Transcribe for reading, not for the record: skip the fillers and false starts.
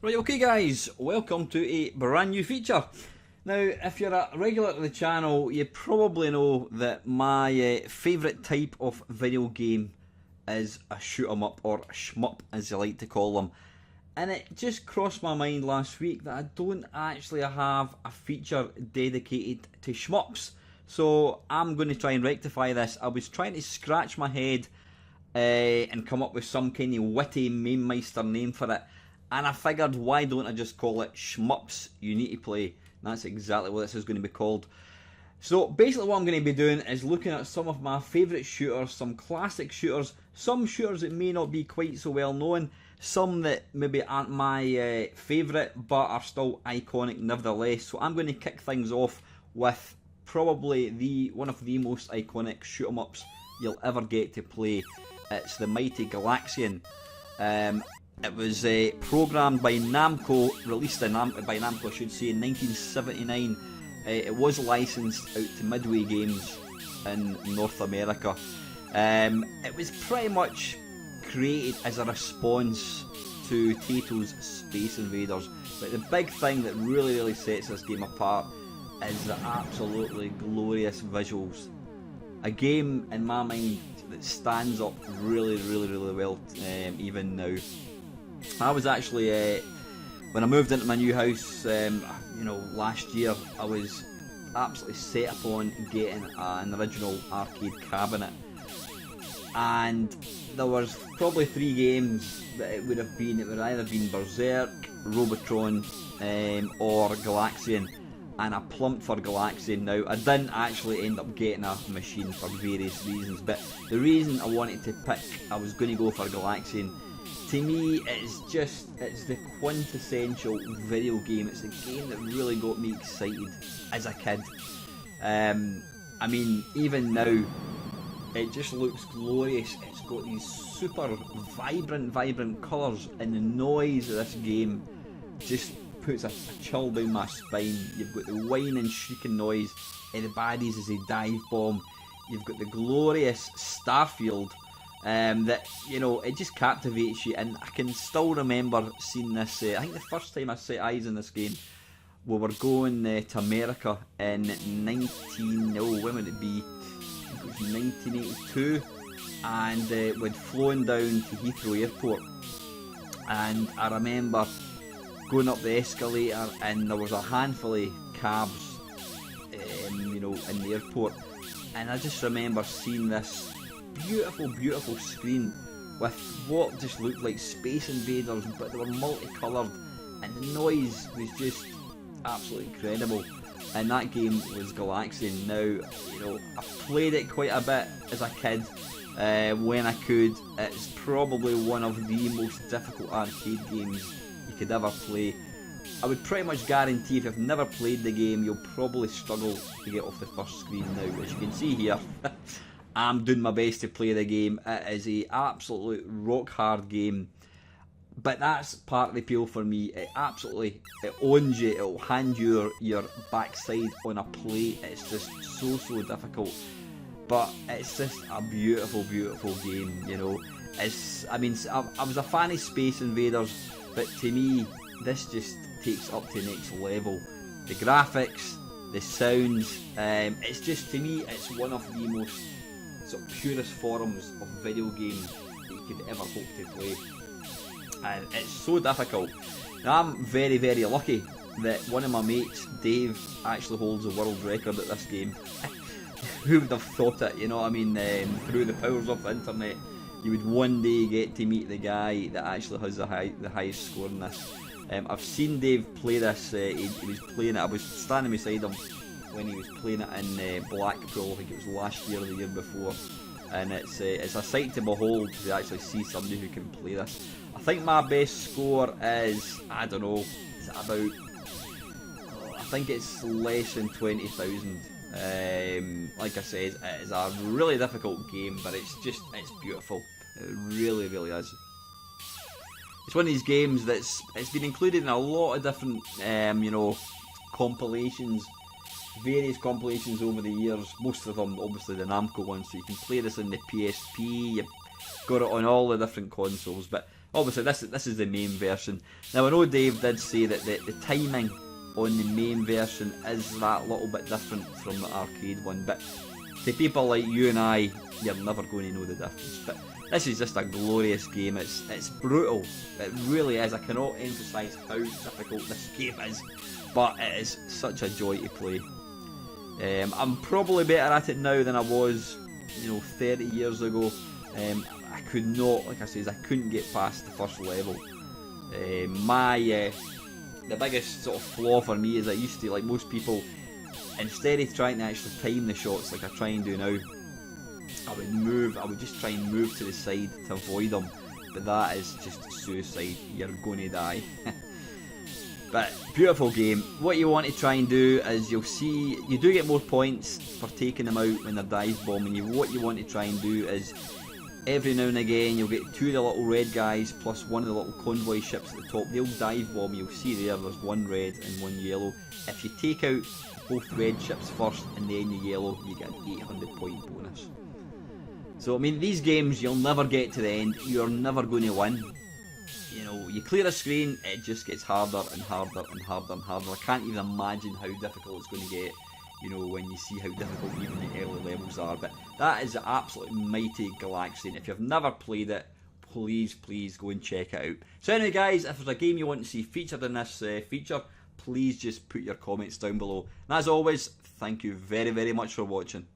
Right, okay guys, welcome to a brand new feature. Now, if you're a regular to the channel, you probably know that my favourite type of video game is a shoot 'em up, or shmup as you like to call them. And it just crossed my mind last week that I don't actually have a feature dedicated to shmups. So I'm going to try and rectify this. I was trying to scratch my head and come up with some kind of witty Mainmeister name for it. And I figured, why don't I just call it Shmups You Need to Play? And that's exactly what this is going to be called. So basically what I'm going to be doing is looking at some of my favourite shooters, some classic shooters, some shooters that may not be quite so well known, some that maybe aren't my favourite but are still iconic nevertheless. So I'm going to kick things off with probably one of the most iconic shoot 'em ups you'll ever get to play. It's the mighty Galaxian. It was programmed by Namco, released by Namco, I should say, in 1979. It was licensed out to Midway Games in North America. It was pretty much created as a response to Tato's Space Invaders. But the big thing that really sets this game apart is the absolutely glorious visuals. A game, in my mind, that stands up really well even now. I was actually, when I moved into my new house, last year, I was absolutely set upon getting an original arcade cabinet, and there was probably 3 games that it would have been. It would have either been Berserk, Robotron, or Galaxian, and I plumped for Galaxian. Now, I didn't actually end up getting a machine for various reasons, but the reason I wanted to pick, I was going to go for Galaxian. To me, it's the quintessential video game. It's a game that really got me excited as a kid. I mean, even now, it just looks glorious. It's got these super vibrant colours, and the noise of this game just puts a chill down my spine. You've got the whining, shrieking noise of the baddies as they dive bomb. You've got the glorious Starfield. That, it just captivates you, and I can still remember seeing this. I think the first time I set eyes on this game, we were going to America in when would it be? I think it was 1982, and we'd flown down to Heathrow Airport, and I remember going up the escalator, and there was a handful of cabs, in the airport, and I just remember seeing this beautiful screen with what just looked like Space Invaders, but they were multicoloured, and the noise was just absolutely incredible. And that game was Galaxian. Now, I played it quite a bit as a kid when I could. It's probably one of the most difficult arcade games you could ever play. I would pretty much guarantee if you've never played the game, you'll probably struggle to get off the first screen now. As you can see here, I'm doing my best to play the game. It is a absolute rock hard game, but that's part of the appeal for me. It owns you. It'll hand you your backside on a plate. It's just so difficult, but it's just a beautiful game. I was a fan of Space Invaders, but to me, this just takes up to the next level. The graphics, the sounds, it's just, to me, it's one of the most sort of purest forms of video game that you could ever hope to play, and it's so difficult. Now, I'm very lucky that one of my mates, Dave, actually holds the world record at this game. Who would have thought it? Through the powers of the internet, you would one day get to meet the guy that actually has the highest score in this. I've seen Dave play this. He was playing it. I was standing beside him when he was playing it in Blackpool. I think it was last year or the year before, and it's a sight to behold to actually see somebody who can play this. I think my best score is, I don't know, is it about, I think it's less than 20,000. Like I said, it is a really difficult game, but it's beautiful. It really is. It's one of these games it's been included in a lot of different compilations, various compilations over the years. Most of them obviously the Namco ones, so you can play this on the PSP. You've got it on all the different consoles, but Obviously, this is the main version. Now, I know Dave did say that the timing on the main version is that little bit different from the arcade one, but to people like you and I, you're never going to know the difference. But this is just a glorious game. It's brutal. It really is. I cannot emphasise how difficult this game is, but it is such a joy to play. I'm probably better at it now than I was, 30 years ago. I could not, like I said, I couldn't get past the first level. The biggest sort of flaw for me is I used to, like most people, instead of trying to actually time the shots like I try and do now, I would just try and move to the side to avoid them, but that is just suicide. You're going to die. But beautiful game. What you want to try and do is, you'll see you do get more points for taking them out when they're dive bombing you. What you want to try and do is, every now and again you'll get 2 of the little red guys plus one of the little convoy ships at the top. They'll dive bomb. You'll see there's one red and one yellow. If you take out both red ships first and then the yellow, you get an 800 point bonus. So I mean, these games, you'll never get to the end. You're never going to win. You clear a screen, it just gets harder and harder and harder and harder. I can't even imagine how difficult it's going to get, when you see how difficult even the early levels are. But that is the absolute mighty Galaxian. If you've never played it, please go and check it out. So anyway guys, if there's a game you want to see featured in this feature, please just put your comments down below. And as always, thank you very much for watching.